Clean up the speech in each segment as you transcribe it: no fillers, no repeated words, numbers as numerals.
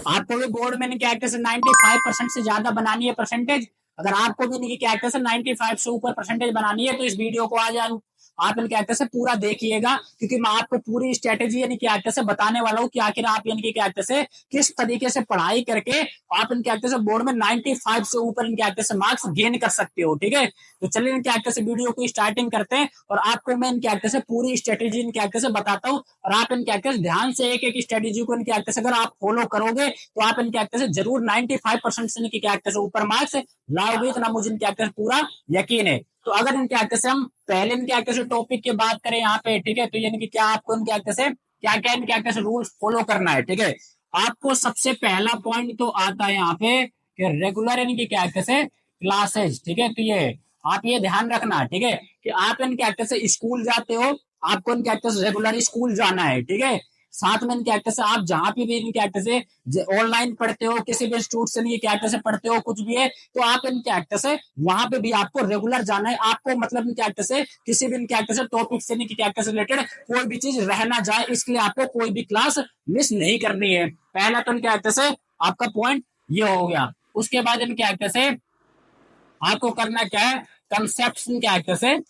आपको भी बोर्ड में क्या कहते हैं 95% से ज्यादा बनानी है परसेंटेज। अगर आपको भी नहीं क्या कहते हैं 95 से ऊपर परसेंटेज बनानी है तो इस वीडियो को आज आप क्या कहते हैं पूरा देखिएगा, क्योंकि मैं आपको पूरी स्ट्रेटेजी यानी क्या कहते हैं बताने वाला हूँ कि आखिर आप यानी क्या कहते हैं किस तरीके से पढ़ाई करके आप क्या कहते हैं बोर्ड में 95 से ऊपर क्या कहते हैं मार्क्स गेन कर सकते हो। ठीक है, तो चलिए क्या कहते हैं वीडियो को स्टार्टिंग करते हैं और आपको मैं क्या कहते हैं पूरी स्ट्रेटेजी क्या कहते हैं बताता हूँ। और आप क्या कहते हैं ध्यान से एक एक स्ट्रेटेजी को क्या कहते हैं अगर आप फॉलो करोगे तो आप क्या कहते हैं जरूर 95% से क्या कहते हैं ऊपर मार्क्स लाओगे, इतना मुझे क्या कहते हैं पूरा यकीन है। तो अगर क्या कहते हैं हम पहले क्या कहते हैं टॉपिक की बात करें यहाँ पे, ठीक है, तो यानी कि क्या आपको क्या कहते हैं क्या कहते हैं रूल्स फॉलो करना है। ठीक है, आपको सबसे पहला पॉइंट तो आता है यहाँ पे कि रेगुलर यानी कि क्या कहते हैं क्लासेज। ठीक है, तो ये आप ये ध्यान रखना, ठीक है, कि आप क्या कहते हैं स्कूल जाते हो, आपको क्या कहते हैं रेगुलर स्कूल जाना है। ठीक है, साथ में क्या कहते हैं आप जहाँ पे भी क्या कहते हैं ऑनलाइन पढ़ते हो, किसी भी इंस्टीट्यूट से नहीं क्या कहते हैं पढ़ते हो, कुछ भी है तो आप क्या कहते हैं वहां पे भी आपको रेगुलर जाना है। आपको मतलब क्या कहते हैं किसी भी क्या कहते हैं टॉपिक से नहीं क्या कहते हैं रिलेटेड कोई भी चीज रह ना जाए, इसके लिए आपको कोई भी क्लास मिस नहीं करनी है। पहला तो क्या कहते हैं आपका पॉइंट ये हो गया। उसके बाद क्या कहते हैं आपको करना क्या है, कंसेप्ट क्या कहते हैं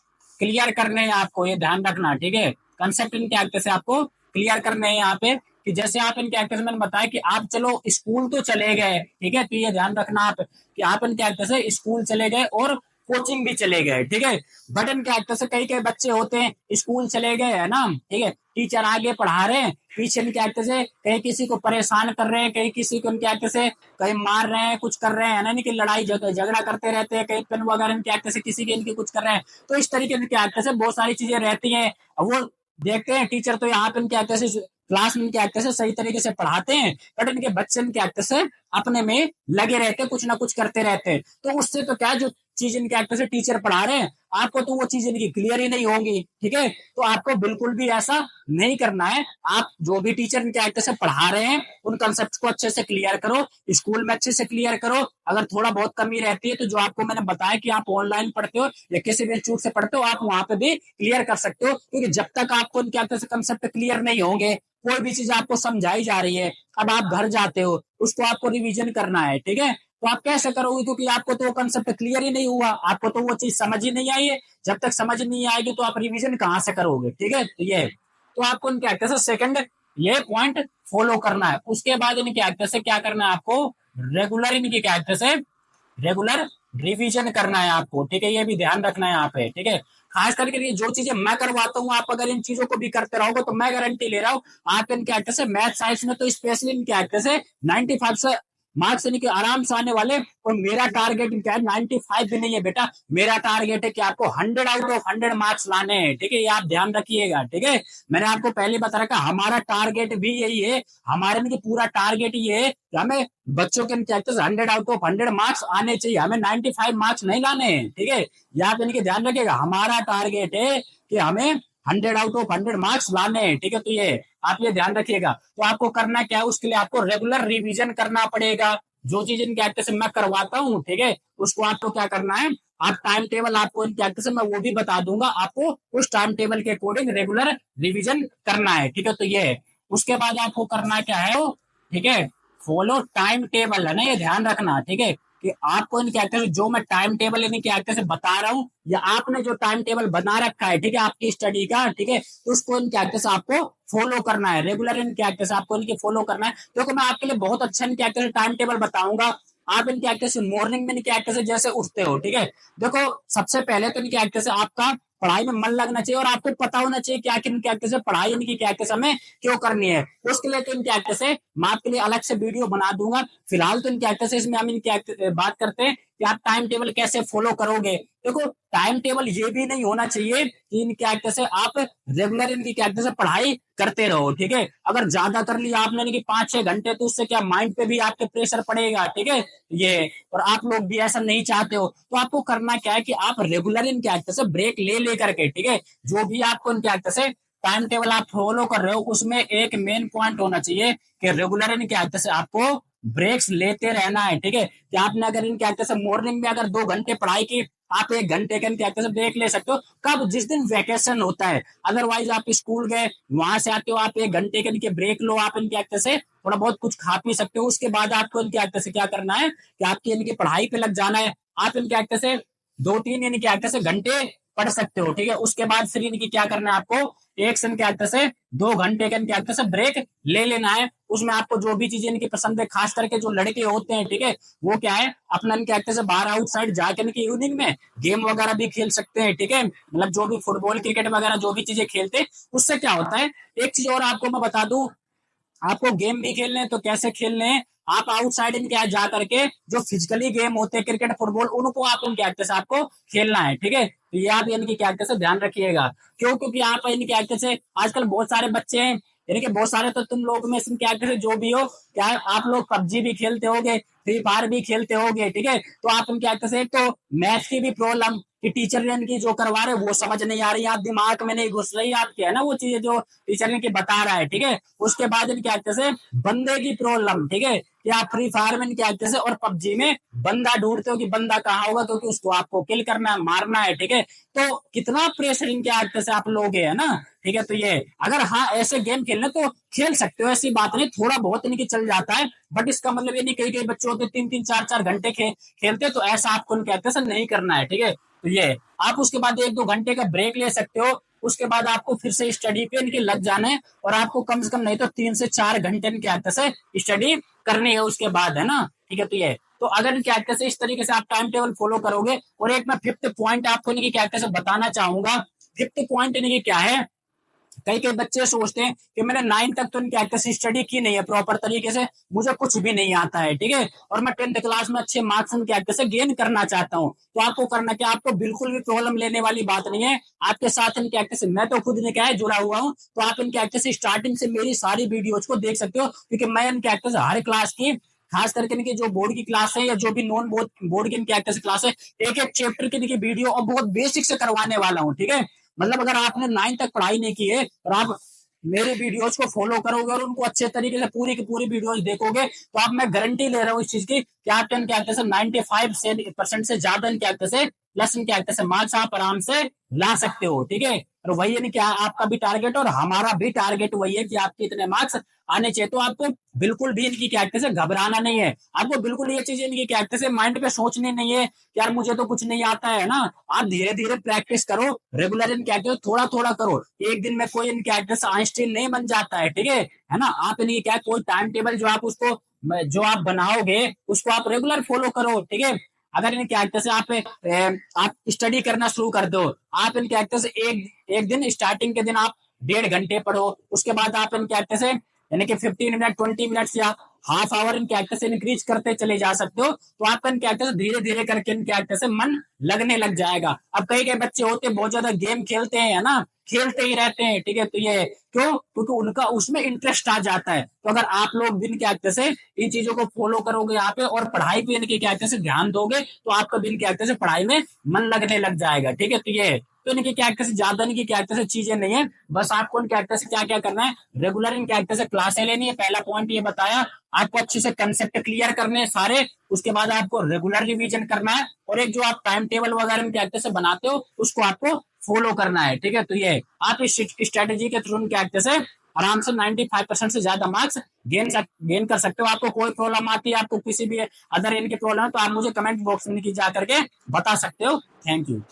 क्लियर करने हैं आपको, ये ध्यान रखना। ठीक है, कंसेप्ट क्या कहते हैं आपको क्लियर करने हैं यहाँ पे कि जैसे आप क्या कहते हैं मैंने बताया कि आप चलो स्कूल तो चले गए, ठीक है, तो ये ध्यान रखना आप कि आप क्या कहते हैं स्कूल चले गए और कोचिंग भी चले गए। ठीक है, बट क्या कहते हैं कई कई बच्चे होते हैं स्कूल चले गए है ना, ठीक है, टीचर आगे पढ़ा रहे हैं, पीछे क्या कहते हैं कहीं किसी को परेशान कर रहे हैं, कहीं किसी को क्या कहते हैं कहीं मार रहे हैं, कुछ कर रहे हैं ना, नहीं कि लड़ाई झगड़ा करते रहते हैं, कहीं पेन वगैरह क्या कहते हैं किसी के इनके कुछ कर रहे हैं, तो इस तरीके से क्या कहते हैं बहुत सारी चीजें रहती हैं। वो देखते हैं टीचर तो यहाँ पे क्या कहते हैं क्लास में क्या कहते हैं सही तरीके से पढ़ाते हैं, बट इनके बच्चे क्या कहते हैं अपने में लगे रहते हैं, कुछ ना कुछ करते रहते हैं, तो उससे तो क्या जो चीज इनके एक्टर से टीचर पढ़ा रहे हैं आपको तो वो चीज इनकी क्लियर ही नहीं होगी। ठीक है, तो आपको बिल्कुल भी ऐसा नहीं करना है। आप जो भी टीचर इनके एक्टर से पढ़ा रहे हैं उन कंसेप्ट को अच्छे से क्लियर करो, स्कूल में अच्छे से क्लियर करो। अगर थोड़ा बहुत कमी रहती है तो जो आपको मैंने बताया कि आप ऑनलाइन पढ़ते हो या किसी भी इंस्टीट्यूट से पढ़ते हो आप वहां पे भी क्लियर कर सकते हो, क्योंकि जब तक आपको इनके एक्टर से कंसेप्ट क्लियर नहीं होंगे, कोई भी चीज आपको समझाई जा रही है, अब आप घर जाते हो उसको आपको रिवीजन करना है। ठीक है, तो आप कैसे करोगे, क्योंकि आपको तो वो कंसेप्ट क्लियर ही नहीं हुआ, आपको तो वो चीज समझ ही नहीं आई है। जब तक समझ नहीं आएगी तो आप रिवीजन कहाँ से करोगे। ठीक है, तो ये तो आपको क्या कहते हैं सेकंड ये पॉइंट फॉलो करना है। उसके बाद इनके कहते से क्या करना है आपको रेगुलर इनके कहते से रेगुलर रिवीजन करना है आपको। ठीक है, ये भी ध्यान रखना है यहाँ पे। ठीक है, खास करके ये जो चीजें मैं करवाता हूँ आप अगर इन चीजों को भी करते रहोगे तो मैं गारंटी ले रहा हूँ आप इनके एक्टर से मैथ साइंस में तो स्पेशली इनके एक्टर से 95 से मार्क्स यानी कि आराम से आने वाले। और मेरा टारगेट क्या है 95 भी नहीं है बेटा, मेरा टारगेट है कि आपको 100 आउट ऑफ 100 मार्क्स लाने हैं। ठीक है, ये आप ध्यान रखिएगा। ठीक है, मैंने आपको पहले बता रखा हमारा टारगेट भी यही है, हमारे में पूरा टारगेट ये है कि हमें बच्चों के 100 आउट ऑफ 100 मार्क्स आने चाहिए, हमें 95 मार्क्स नहीं लाने हैं। ठीक है, ये आप इनके ध्यान रखिएगा, हमारा टारगेट है कि हमें 100 आउट ऑफ 100 मार्क्स लाने हैं। ठीक है, तो ये आप ये ध्यान रखिएगा। तो आपको करना क्या है, उसके लिए आपको रेगुलर रिवीजन करना पड़ेगा। जो चीज इनके एक्टर से मैं करवाता हूँ, ठीक है, उसको आपको क्या करना है, आप टाइम टेबल आपको इनके एक्टर से मैं वो भी बता दूंगा, आपको उस टाइम टेबल के अकॉर्डिंग रेगुलर रिवीजन करना है। ठीक है, तो ये उसके बाद आपको करना क्या है, ठीक है, फॉलो टाइम टेबल है ना, ये ध्यान रखना। ठीक है, कि आपको इनके एक्टर जो मैं टाइम टेबल इनके एक्टर से बता रहा हूँ या आपने जो टाइम टेबल बना रखा है, ठीक है, आपकी स्टडी का, ठीक है, तो उसको इनके एक्टर से आपको फॉलो करना है, रेगुलर इनके एक्टर से आपको इनके फॉलो करना है। क्योंकि मैं आपके लिए बहुत अच्छा इनके एक्टर से टाइम टेबल बताऊंगा। आप इनके एक्टर से मॉर्निंग में इनके एक्टर से जैसे उठते हो, ठीक है, देखो सबसे पहले तो इनके एक्टर से आपका पढ़ाई में मन लगना चाहिए और आपको पता होना चाहिए कि आखिर इनके एक्टर से पढ़ाई इनकी क्या एक्टर हमें क्यों करनी है। उसके लिए तो इनके एक्टर से मैं आपके लिए अलग से वीडियो बना दूंगा। फिलहाल तो इनके एक्टर से इसमें हम इनके बात करते हैं कि आप टाइम टेबल कैसे फॉलो करोगे। देखो टाइम टेबल ये भी नहीं होना चाहिए कि इन कैरेक्टर से आप रेगुलर इनकी कैरेक्टर से पढ़ाई करते रहो। ठीक है, अगर ज्यादा कर लिया आपने इनकी 5-6 घंटे तो उससे क्या माइंड पे भी आपके प्रेशर पड़ेगा। ठीक है, ये और आप लोग भी ऐसा नहीं चाहते हो, तो आपको करना क्या है कि आप रेगुलर इन कैरेक्टर से ब्रेक ले लेकर के, ठीक है, जो भी आपको इन कैरेक्टर से टाइम टेबल आप फॉलो कर रहे हो उसमें एक मेन पॉइंट होना चाहिए कि रेगुलर इन कैरेक्टर से आपको ब्रेक्स लेते रहना है। ठीक है, कि आपने अगर इन कैरेक्टर से मॉर्निंग में अगर 2 घंटे पढ़ाई की, आप 1 घंटे का क्या कहते हैं ब्रेक ले सकते हो। कब? जिस दिन वेकेशन होता है। अदरवाइज आप स्कूल गए, वहां से आते हो, आप 1 घंटे के इनके ब्रेक लो, आप इनके कहते से थोड़ा बहुत कुछ खा पी सकते हो। उसके बाद आपको इनके कहते से क्या करना है कि आपकी इनकी पढ़ाई पे लग जाना है। आप इनके कहते से 2-3 यानी क्या कहते से घंटे पढ़ सकते हो, ठीक है। उसके बाद फिर इनकी क्या करना है आपको, एक से क्या कहते से 2 घंटे का क्या कहते से ब्रेक ले लेना है। उसमें आपको जो भी चीजें इनकी पसंद है, खास करके जो लड़के होते हैं, ठीक है, वो क्या है अपना क्या कहते हैं बाहर आउटसाइड जाकर इनकी इवनिंग में गेम वगैरह भी खेल सकते हैं, ठीक है। मतलब जो भी फुटबॉल क्रिकेट वगैरह जो भी चीजें खेलते हैं, उससे क्या होता है। एक चीज और आपको मैं बता दूं, आपको गेम भी खेलने हैं तो कैसे खेलने हैं, आप आउटसाइड इन क्या जा करके जो फिजिकली गेम होते हैं क्रिकेट फुटबॉल, उनको आप इन क्या से आपको खेलना है, ठीक है। तो ये आप इनकी क्या से ध्यान रखिएगा। क्यों? क्योंकि आप इन क्या से आजकल बहुत सारे बच्चे हैं, यानी कि बहुत सारे, तो तुम लोग में क्या से जो भी हो, क्या आप लोग पबजी भी खेलते होगे, फ्री फायर भी खेलते होगे, ठीक है। तो आप इन क्या से एक तो मैथ की भी प्रॉब्लम कि टीचर ने इनकी जो करवा रहे वो समझ नहीं आ रही, आप दिमाग में नहीं घुस रही आपके, है ना, वो चीजें जो टीचर इनकी बता रहा है, ठीक है। उसके बाद इनके क्या से बंदे की प्रॉब्लम, ठीक है, कि आप फ्री फायर में क्या से और पबजी में बंदा ढूंढते हो कि बंदा कहाँ होगा, क्योंकि उसको आपको किल करना है, मारना है, ठीक है। तो कितना प्रेशर इनके आते से आप लोगे, है ना, ठीक है। तो ये अगर हाँ ऐसे गेम खेलने तो खेल सकते हो, ऐसी बात नहीं, थोड़ा बहुत इनकी चल जाता है, बट इसका मतलब ये नहीं, कई कई बच्चे होते 3-3 4-4 घंटे खेलते, तो ऐसा आपको कहते हैं नहीं करना है, ठीक है। तो ये आप उसके बाद 1-2 घंटे का ब्रेक ले सकते हो। उसके बाद आपको फिर से स्टडी पे इनके लग जाना है, और आपको कम से कम नहीं तो 3 से 4 घंटे इनके आते से स्टडी करनी है उसके बाद, है ना, ठीक है। तो ये तो अगर क्या कहते हैं इस तरीके से आप टाइम टेबल फॉलो करोगे। और एक मैं फिफ्थ पॉइंट आपको इनकी क्या कहते हैं बताना चाहूंगा। फिफ्थ पॉइंट इनकी क्या है, कई कई बच्चे सोचते हैं कि मैंने 9 तक तो इनकी एक्टर स्टडी की नहीं है प्रॉपर तरीके से, मुझे कुछ भी नहीं आता है, ठीक है, और मैं 10th क्लास में अच्छे मार्क्स इनके एक्टर से गेन करना चाहता हूँ। तो आपको करना क्या, आपको बिल्कुल भी प्रॉब्लम लेने वाली बात नहीं है। आपके साथ इनके एक्टर से मैं तो खुद ने क्या है जुड़ा हुआ हूँ, तो आप इनके एक्टर से स्टार्टिंग से मेरी सारी वीडियोज को देख सकते हो, क्योंकि मैं इनके एक्टर से हर क्लास की, खास करके इनकी जो बोर्ड की क्लास है या जो भी नॉन बोर्ड की इनकी एक्टर क्लास है, एक एक चैप्टर की इनकी वीडियो और बहुत बेसिक से करवाने वाला हूँ, ठीक है। मतलब अगर आपने 9 तक पढ़ाई नहीं की है और आप मेरे वीडियोस को फॉलो करोगे और उनको अच्छे तरीके से पूरी की पूरी वीडियोस देखोगे, तो आप, मैं गारंटी ले रहा हूँ इस चीज की कि आप क्या कहते हैं 95% से ज्यादा क्या कहते हैं प्लस क्या कहते हैं मार्क्स आप आराम से ला सकते हो, ठीक है। और वही है नहीं क्या आपका भी टारगेट और हमारा भी टारगेट वही है कि आपके इतने मार्क्स आने चाहिए। तो आपको बिल्कुल भी इनकी क्या कहते हैं घबराना नहीं है, आपको बिल्कुल ये चीजें इनकी क्या कहते हैं माइंड पे सोचनी नहीं है कि यार मुझे तो कुछ नहीं आता है ना। आप धीरे धीरे प्रैक्टिस करो, रेगुलर इन क्या कहते हैं थोड़ा थोड़ा करो। एक दिन में कोई इन क्या कहते हैं आइंस्टीन नहीं बन जाता है, ठीक है ना। आप इनकी क्या कोई टाइम टेबल जो आप उसको जो आप बनाओगे उसको आप रेगुलर फॉलो करो, ठीक है। अगर इन कैरेक्टर से आप स्टडी करना शुरू कर दो, आप इन कैरेक्टर से एक दिन स्टार्टिंग के दिन आप 1.5 घंटे पढ़ो, उसके बाद आप इन कैरेक्टर से यानी कि 15 मिनट 20 मिनट या हाफ आवर इन कैरेक्टर से इंक्रीज करते चले जा सकते हो। तो आपका इन कैरेक्टर से धीरे धीरे करके इन कैरेक्टर से मन लगने लग जाएगा। अब कई कई बच्चे होते हैं बहुत ज्यादा गेम खेलते हैं, है ना, खेलते ही रहते हैं, ठीक है। तो ये क्यों? क्योंकि उनका उसमें इंटरेस्ट आ जाता है। तो अगर आप लोग दिन के आते से इन चीजों को फॉलो करोगे यहाँ पे और पढ़ाई पे इनके क्या कहते से ध्यान दोगे, तो आपका दिन के आते से पढ़ाई में मन लगने लग जाएगा, ठीक है। तो ये तो इनके कैरेक्टर से ज्यादा इनकी कैरेक्टर से चीजें नहीं है, बस आपको इन कैरेक्टर से क्या क्या करना है, रेगुलर इन कैरेक्टर से क्लासें लेनी है। पहला पॉइंट ये बताया, आपको अच्छे से कंसेप्ट क्लियर करने हैं सारे। उसके बाद आपको रेगुलर रिवीजन करना है, और एक जो आप टाइम टेबल वगैरह इन कैरेक्टर से बनाते हो उसको आपको फॉलो करना है, ठीक है। तो ये आप इस स्ट्रेटेजी के थ्रू क्या कहते हैं आराम से 95% से ज्यादा मार्क्स गेन कर सकते हो। आपको कोई प्रॉब्लम आती है, आपको किसी भी अदर इनकी प्रॉब्लम है, तो आप मुझे कमेंट बॉक्स में जा करके बता सकते हो। Thank you.